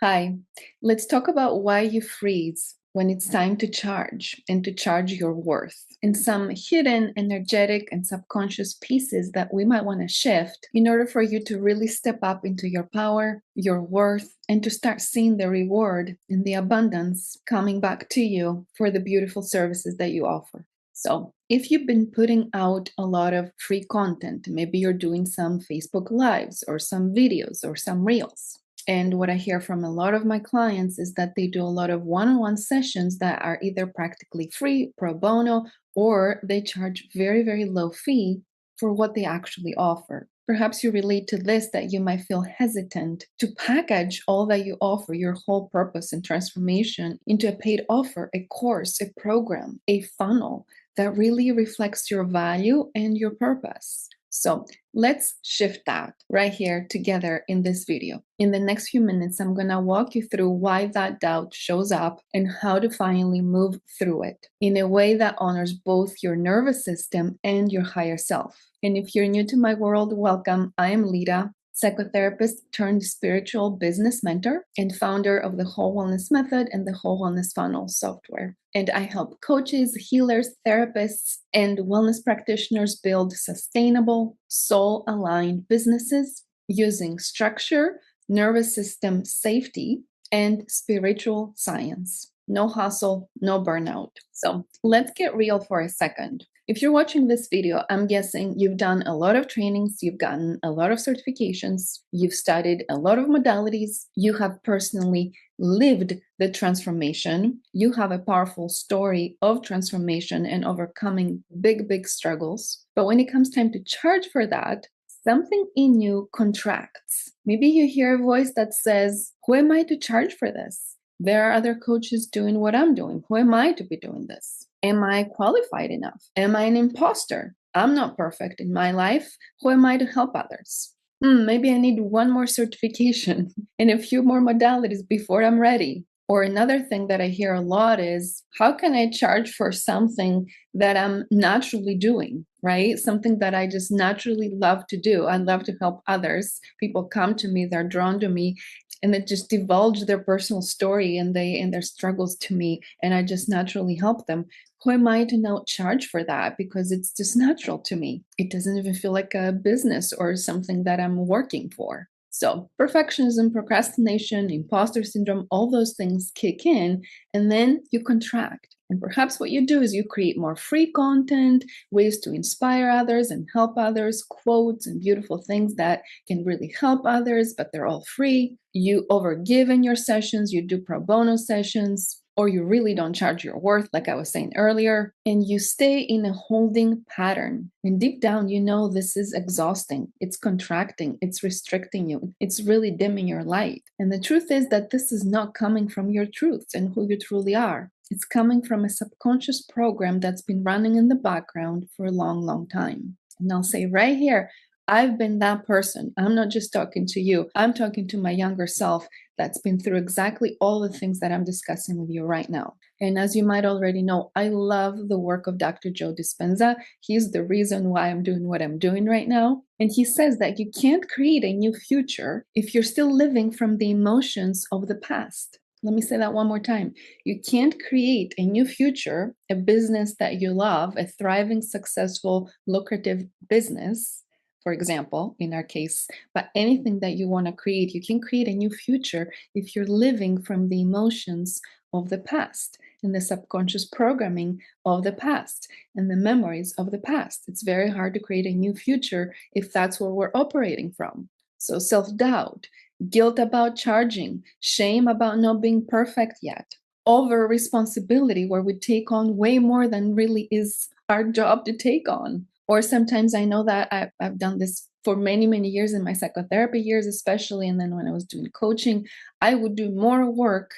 Hi, let's talk about why you freeze when it's time to charge and to charge your worth and some hidden energetic and subconscious pieces that we might want to shift in order for you to really step up into your power, your worth, and to start seeing the reward and the abundance coming back to you for the beautiful services that you offer. So, if you've been putting out a lot of free content, maybe you're doing some Facebook Lives or some videos or some reels, and what I hear from a lot of my clients is that they do a lot of one on one sessions that are either practically free, pro bono, or they charge very, very low fee for what they actually offer. Perhaps you relate to this, that you might feel hesitant to package all that you offer, your whole purpose and transformation, into a paid offer, a course, a program, a funnel that really reflects your value and your purpose. So let's shift that right here together in this video. In the next few minutes, I'm going to walk you through why that doubt shows up and how to finally move through it in a way that honors both your nervous system and your higher self. And if you're new to my world, welcome. I am Lida, psychotherapist turned spiritual business mentor and founder of the Whole Wellness Method and the Whole Wellness Funnel software. And I help coaches, healers, therapists, and wellness practitioners build sustainable, soul-aligned businesses using structure, nervous system safety, and spiritual science. No hustle, no burnout. So let's get real for a second. If you're watching this video, I'm guessing you've done a lot of trainings, you've gotten a lot of certifications, you've studied a lot of modalities, you have personally lived the transformation, you have a powerful story of transformation and overcoming big, big struggles. But when it comes time to charge for that, something in you contracts. Maybe you hear a voice that says, who am I to charge for this? There are other coaches doing what I'm doing. Who am I to be doing this? Am I qualified enough? Am I an imposter? I'm not perfect in my life. Who am I to help others? Maybe I need one more certification and a few more modalities before I'm ready. Or another thing that I hear a lot is, how can I charge for something that I'm naturally doing, right? Something that I just naturally love to do. I love to help others. People come to me, they're drawn to me, and they just divulge their personal story and their struggles to me, and I just naturally help them. Who am I to now charge for that? Because it's just natural to me. It doesn't even feel like a business or something that I'm working for. So perfectionism, procrastination, imposter syndrome, all those things kick in, and then you contract. And perhaps what you do is you create more free content, ways to inspire others and help others, quotes and beautiful things that can really help others, but they're all free. You overgive in your sessions, you do pro bono sessions, or you really don't charge your worth, like I was saying earlier, and you stay in a holding pattern. And deep down, you know this is exhausting. It's contracting, it's restricting you, it's really dimming your light. And the truth is that this is not coming from your truths and who you truly are. It's coming from a subconscious program that's been running in the background for a long, long time. And I'll say right here, I've been that person. I'm not just talking to you. I'm talking to my younger self that's been through exactly all the things that I'm discussing with you right now. And as you might already know, I love the work of Dr. Joe Dispenza. He's the reason why I'm doing what I'm doing right now. And he says that you can't create a new future if you're still living from the emotions of the past. Let me say that one more time. You can't create a new future, a business that you love, a thriving, successful, lucrative business, for example, in our case, but anything that you want to create, you can create a new future if you're living from the emotions of the past and the subconscious programming of the past and the memories of the past. It's very hard to create a new future if that's where we're operating from. So self-doubt, guilt about charging, shame about not being perfect yet, over responsibility where we take on way more than really is our job to take on. Or sometimes I know that I've done this for many, many years in my psychotherapy years, especially. And then when I was doing coaching, I would do more work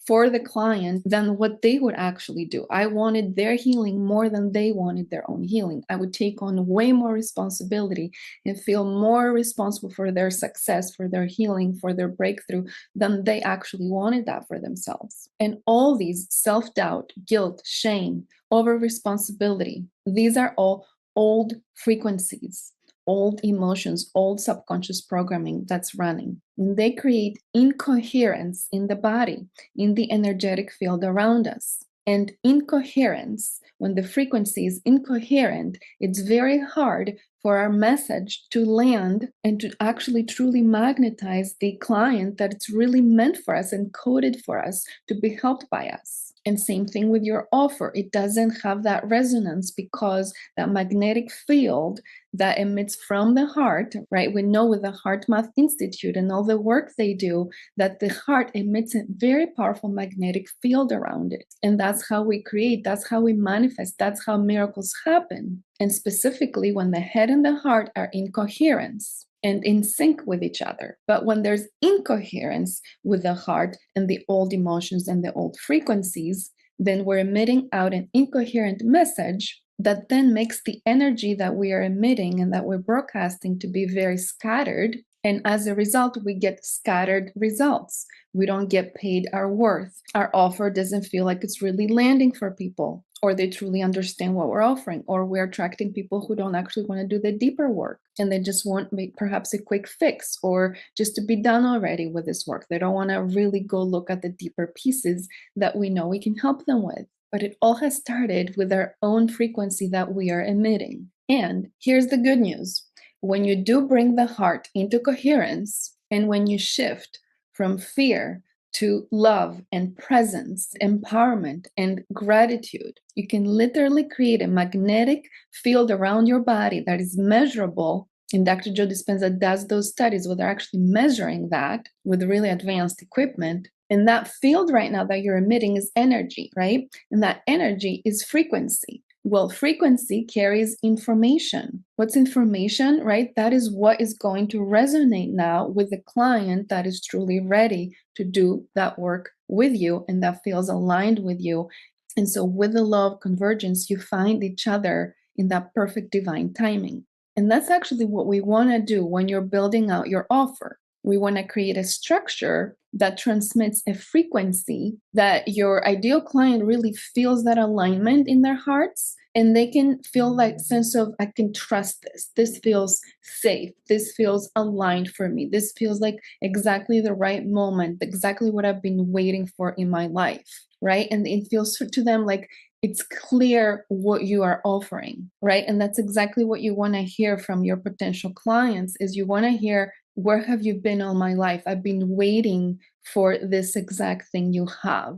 for the client than what they would actually do. I wanted their healing more than they wanted their own healing. I would take on way more responsibility and feel more responsible for their success, for their healing, for their breakthrough than they actually wanted that for themselves. And all these self-doubt, guilt, shame, over responsibility, these are all old frequencies, old emotions, old subconscious programming that's running. And they create incoherence in the body, in the energetic field around us. And incoherence, when the frequency is incoherent, it's very hard for our message to land and to actually truly magnetize the client that it's really meant for us and coded for us to be helped by us. And same thing with your offer. It doesn't have that resonance because that magnetic field that emits from the heart, right? We know with the Heart Math Institute and all the work they do that the heart emits a very powerful magnetic field around it. And that's how we create, that's how we manifest, that's how miracles happen. And specifically when the head and the heart are in coherence and in sync with each other. But when there's incoherence with the heart and the old emotions and the old frequencies, then we're emitting out an incoherent message that then makes the energy that we are emitting and that we're broadcasting to be very scattered. And as a result, we get scattered results. We don't get paid our worth. Our offer doesn't feel like it's really landing for people, or they truly understand what we're offering, or we're attracting people who don't actually want to do the deeper work and they just want perhaps a quick fix or just to be done already with this work. They don't want to really go look at the deeper pieces that we know we can help them with. But it all has started with our own frequency that we are emitting. And here's the good news. When you do bring the heart into coherence, and when you shift from fear to love and presence, empowerment and gratitude, you can literally create a magnetic field around your body that is measurable. And Dr. Joe Dispenza does those studies where they're actually measuring that with really advanced equipment. And that field right now that you're emitting is energy, right? And that energy is frequency. Well, frequency carries information. What's information, right? That is what is going to resonate now with the client that is truly ready to do that work with you and that feels aligned with you. And so with the law of convergence, you find each other in that perfect divine timing. And that's actually what we want to do when you're building out your offer. We want to create a structure that transmits a frequency that your ideal client really feels that alignment in their hearts, and they can feel like sense of, I can trust this. This feels safe. This feels aligned for me. This feels like exactly the right moment, exactly what I've been waiting for in my life, right? And it feels to them like it's clear what you are offering, right? And that's exactly what you want to hear from your potential clients is you want to hear, where have you been all my life? I've been waiting for this exact thing you have.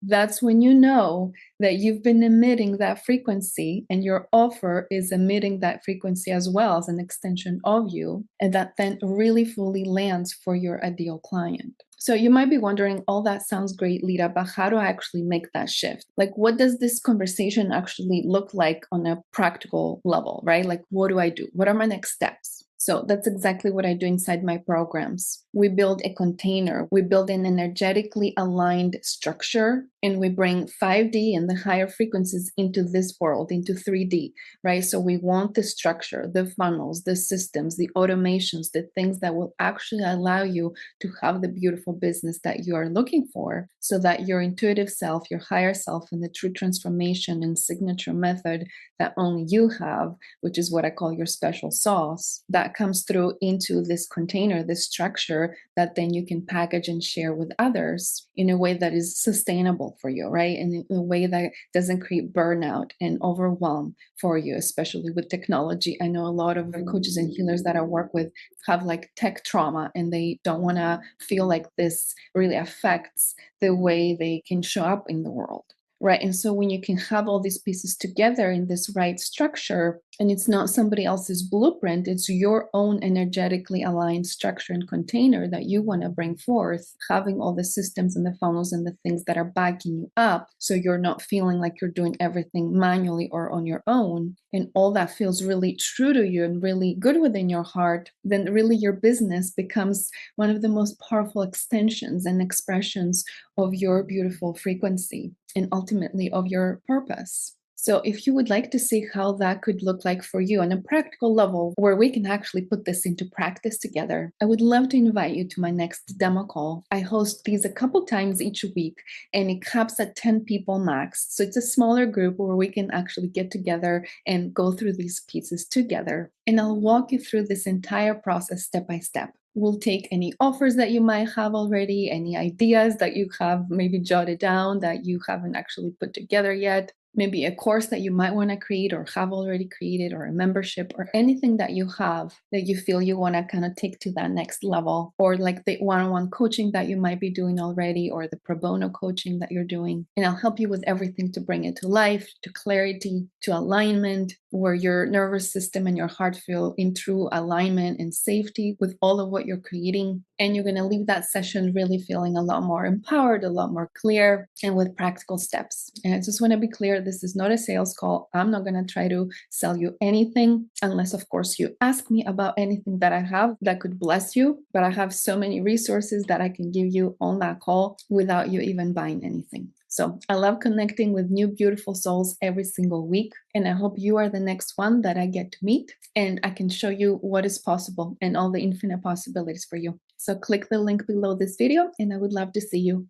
That's when you know that you've been emitting that frequency and your offer is emitting that frequency as well as an extension of you, and that then really fully lands for your ideal client. So you might be wondering, all that sounds great, Lida, but how do I actually make that shift? Like, what does this conversation actually look like on a practical level, right? Like, what do I do? What are my next steps? So that's exactly what I do inside my programs. We build a container, we build an energetically aligned structure, and we bring 5D and the higher frequencies into this world, into 3D, right? So we want the structure, the funnels, the systems, the automations, the things that will actually allow you to have the beautiful business that you are looking for, so that your intuitive self, your higher self, and the true transformation and signature method that only you have, which is what I call your special sauce, that comes through into this container, this structure that then you can package and share with others in a way that is sustainable for you, right? And in a way that doesn't create burnout and overwhelm for you, especially with technology. I know a lot of coaches and healers that I work with have like tech trauma, and they don't want to feel like this really affects the way they can show up in the world. Right. And so when you can have all these pieces together in this right structure, and it's not somebody else's blueprint, it's your own energetically aligned structure and container that you want to bring forth, having all the systems and the funnels and the things that are backing you up. So you're not feeling like you're doing everything manually or on your own. And all that feels really true to you and really good within your heart, then really your business becomes one of the most powerful extensions and expressions of your beautiful frequency and ultimately of your purpose. So if you would like to see how that could look like for you on a practical level, where we can actually put this into practice together, I would love to invite you to my next demo call. I host these a couple times each week, and it caps at 10 people max. So it's a smaller group where we can actually get together and go through these pieces together. And I'll walk you through this entire process step by step. We'll take any offers that you might have already, any ideas that you have maybe jotted down that you haven't actually put together yet, maybe a course that you might want to create or have already created, or a membership, or anything that you have that you feel you want to kind of take to that next level, or like the one-on-one coaching that you might be doing already, or the pro bono coaching that you're doing. And I'll help you with everything to bring it to life, to clarity, to alignment, where your nervous system and your heart feel in true alignment and safety with all of what you're creating. And you're going to leave that session really feeling a lot more empowered, a lot more clear, and with practical steps. And I just want to be clear, this is not a sales call. I'm not going to try to sell you anything unless, of course, you ask me about anything that I have that could bless you. But I have so many resources that I can give you on that call without you even buying anything. So I love connecting with new, beautiful souls every single week. And I hope you are the next one that I get to meet, and I can show you what is possible and all the infinite possibilities for you. So click the link below this video, and I would love to see you.